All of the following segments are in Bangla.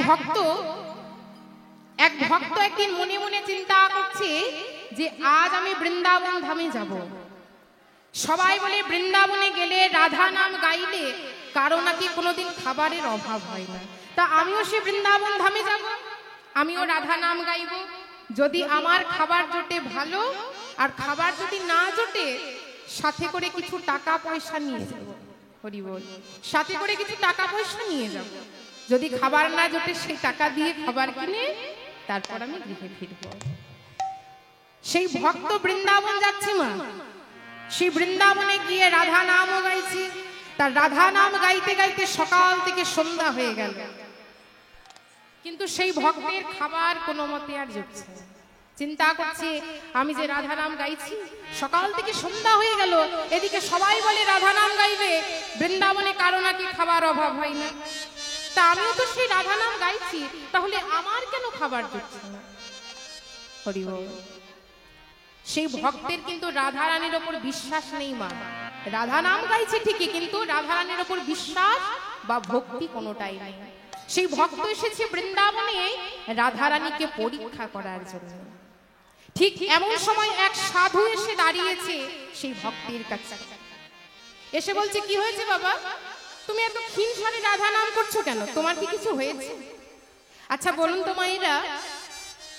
ভক্ত একদিন মনে মনে চিন্তা করছে যে আজ আমি বৃন্দাবন ধামে যাব। সবাই বলে বৃন্দাবনে গেলে রাধা নাম গাইলে কারো নাকি কোনোদিন খাবারের অভাব হয় না। তা আমিও সে বৃন্দাবন ধামে যাব, আমিও রাধা নাম গাইব। যদি আমার খাবার জোটে ভালো, আর খাবার যদি না জোটে সাথে করে কিছু টাকা পয়সা নিয়ে যাব। হরি বল। সাথে করে কিছু টাকা পয়সা নিয়ে যাব। যদি খাবার না জোটে সেই টাকা দিয়ে খাবার কিনে তারপর আমি গৃহে ফিরব। সেই ভক্ত বৃন্দাবন যাচ্ছে মা। সেই বৃন্দাবনে গিয়ে রাধা নামও গাইছি। তার রাধা নাম গাইতে গাইতে সকাল থেকে সন্ধ্যা হয়ে গেল, কিন্তু সেই ভক্তের খাবার কোনো মতে আর জুটছে না। চিন্তা করছে আমি যে রাধা নাম গাইছি, সকাল থেকে সন্ধ্যা হয়ে গেল, এদিকে সবাই বলে রাধা নাম গাইবে, বৃন্দাবনে কারো নাকি খাবার অভাব হয় না। তা আমিও তো সেই রাধা নাম গাইছি, তাহলে আমার কেন খাবার জুটছে না? হরি বল। সেই ভক্তের কিন্তু রাধা রানীর ওপর বিশ্বাস নেই মা। রাধা নাম গাইছে ঠিকই, কিন্তু রাধা রানীর ওপর বিশ্বাস বা ভক্তি কোনোটাই নেই। সেই ভক্ত এসেছে বৃন্দাবনে রাধা রানীকে পরীক্ষা করার জন্য। ঠিক এমন সময় এক সাধু এসে দাঁড়িয়েছে সেই ভক্তের কাছে। এসে বলছে, কি হয়েছে বাবা, তুমি এত ক্ষীণ স্বরে রাধা নাম করছো কেন? তোমার কি কিছু হয়েছে? আচ্ছা বলুন তো মায়েরা,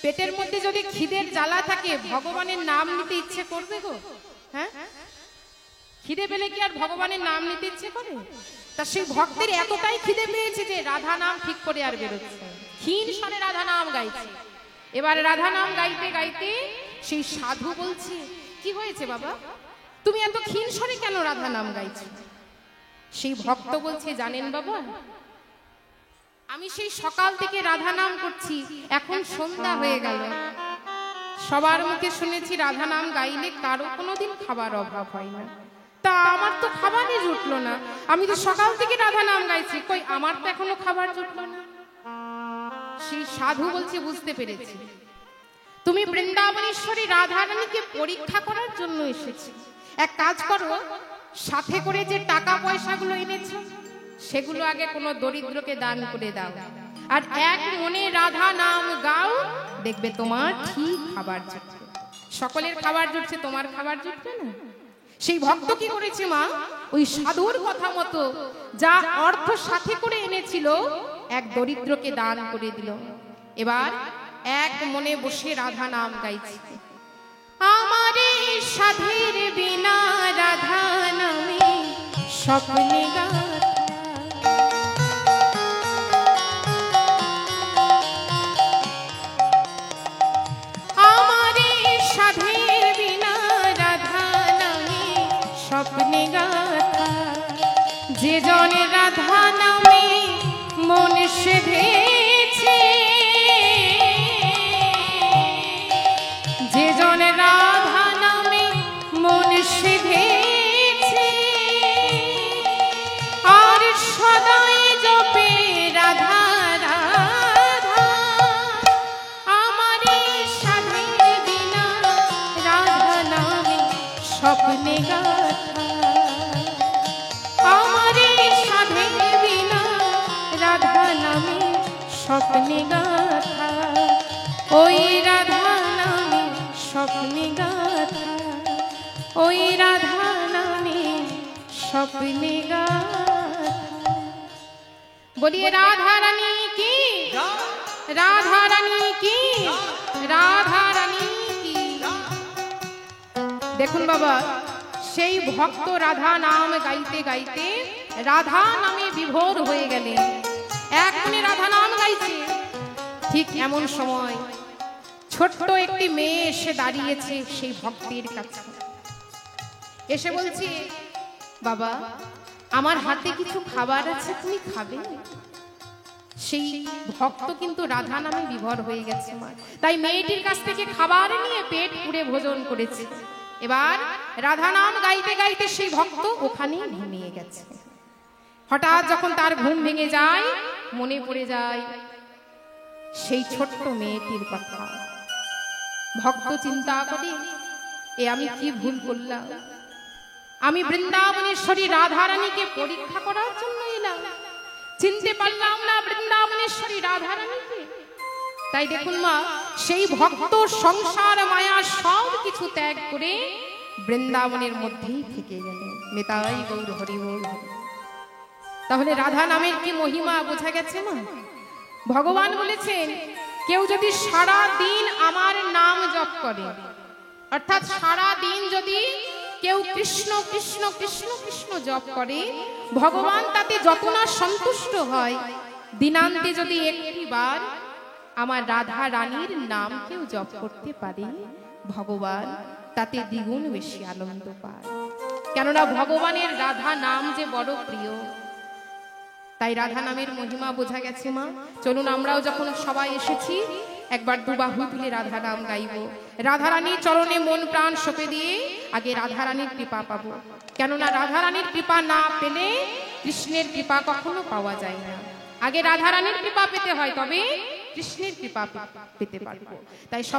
পেটের মধ্যে যদি খিদের জ্বালা থাকে ভগবানের নাম নিতে ইচ্ছে করবে গো? হ্যাঁ, খিদে পেলে কি আর ভগবানের নাম নিতে ইচ্ছে করে? তা সেই ভক্তের এতটাই খিদে পেয়েছে যে রাধা নাম ঠিক করে আর বেরোচ্ছে, ক্ষীণ স্বরে রাধা নাম গাইছে। এবার রাধা নাম গাইতে গাইতে সেই সাধু বলছে, কি হয়েছে বাবা, তুমি এত ক্ষীণ স্বরে কেন রাধা নাম গাইছো? সেই ভক্ত বলছে, জানেন বাবা, আমি সেই সকাল থেকে রাধা নাম করছি, এখন সন্ধ্যা হয়ে গেল। সবার মুখে শুনেছি রাধা নাম গাইলে কারো কোনোদিন খাবার অভাব হয় না। তা আমার তো খাবারই জুটলো না। আমি তো সকাল থেকে রাধা নাম গাইছি, কই আমার তো এখনো খাবার জুটলো না। সেই সাধু বলছে, বুঝতে পেরেছি, তুমি বৃন্দাবনেশ্বরী রাধা রানীকে পরীক্ষা করার জন্য এসেছি। এক কাজ করো, সাথে করে যে টাকা পয়সাগুলো এনেছো সেগুলো আগে কোনো দরিদ্রকে দান করে দাও, আর এক মনে রাধা নাম গাও, দেখবে তোমার ঠিক খাবার জুটবে। সকলের খাবার জুটছে, তোমার খাবার জুটবে না। সেই ভক্ত কি করেছে মা, ওই সাধুর কথা মতো যা অর্থ সাথে করে এনেছিল এক দরিদ্রকে দান করে দিল। এবার এক মনে বসে রাধা নাম গাইছে। আমারে সাধের বিনা রাধা নামে স্বপ্নে গাথা, আমারে সাধের বিনা রাধা নামে স্বপ্নে গাথা, যে জন রাধা নামে মন সেধেছে, যে জন রাধা নামে মন সেধেছে, আর সদাই জপে রাধা রাধা, আমারে সাধের বিনা রাধা নামে স্বপ্নে গাথা, আমারে সাধের বিনা রাধা নামে স্বপ্নে গাথা, ওই রাধা নামে স্বপ্নে গাথা, ওই রাধা নামে স্বপ্নে গাথা। বলিয়ে রাধা রানী কি, রাধা রানী কি, রাধা রানী কি। দেখুন বাবা, সেই ভক্ত রাধা নাম গাইতে গাইতে রাধা নামে বিভোর হয়ে গেলেন। এক মনে রাধা নাম গাইছে। ঠিক এমন সময় ছোট্ট একটি মেয়ে এসে দাঁড়িয়েছে সেই ভক্তের কাছে। এসে বলছে, বাবা আমার হাতে কিছু খাবার আছে, তুমি খাবে? সেই ভক্ত কিন্তু রাধা নামে বিভোর হয়ে গেছে, তাই মেয়েটির কাছ থেকে খাবার নিয়ে পেট পুরে ভোজন করেছে। এবার রাধা নাম গাইতে গাইতে সেই ভক্ত ওখানেই ঘুমিয়ে গেছে। হঠাৎ যখন তার ঘুম ভেঙে যায়, মনে পড়ে যায় সেই ছোট্ট মেয়েটির কথা। ভক্ত চিন্তা করে, এ আমি কি ভুল করলাম, আমি বৃন্দাবনেশ্বরী রাধা রানীকে পরীক্ষা করার জন্য এলাম, চিনতে পারলাম না বৃন্দাবনেশ্বরী রাধারানীকে। তাই দেখুন মা, সেই ভক্ত সংসার মায়া সব কিছু ত্যাগ করে বৃন্দাবনের মধ্যেই থেকে গেলেন। নিতাই গৌর হরি বল। তাহলে রাধা নামের কি মহিমা বোঝা গেছে মা? ভগবান বলেছেন, কেউ যদি সারা দিন আমার নাম জপ করে, অর্থাৎ সারা দিন যদি কেউ কৃষ্ণ কৃষ্ণ কৃষ্ণ কৃষ্ণ জপ করে, ভগবান তাতে যত না সন্তুষ্ট হয়, দিনান্তে যদি একটিবার আমার রাধা রানীর নাম কেউ জপ করতে পারে, ভগবান তাতে দ্বিগুণ বেশি আনন্দ পায়। কেননা ভগবানের রাধা নাম যে বড় প্রিয়। তাই রাধা নামের মহিমা বোঝা গেছে মা। চলুন আমরাও যখন সবাই এসেছি, একবার দুবাহু তুলে রাধা নাম গাইব। রাধারানীর চরণে মন প্রাণ সঁপে দিয়ে আগে রাধারানীর কৃপা পাবো। কেননা রাধারানীর কৃপা না পেলে কৃষ্ণের কৃপা কখনো পাওয়া যায় না। আগে রাধারানীর কৃপা পেতে হয়, তবে কৃষ্ণের কৃপা পেতে পারবো। তাই সবাই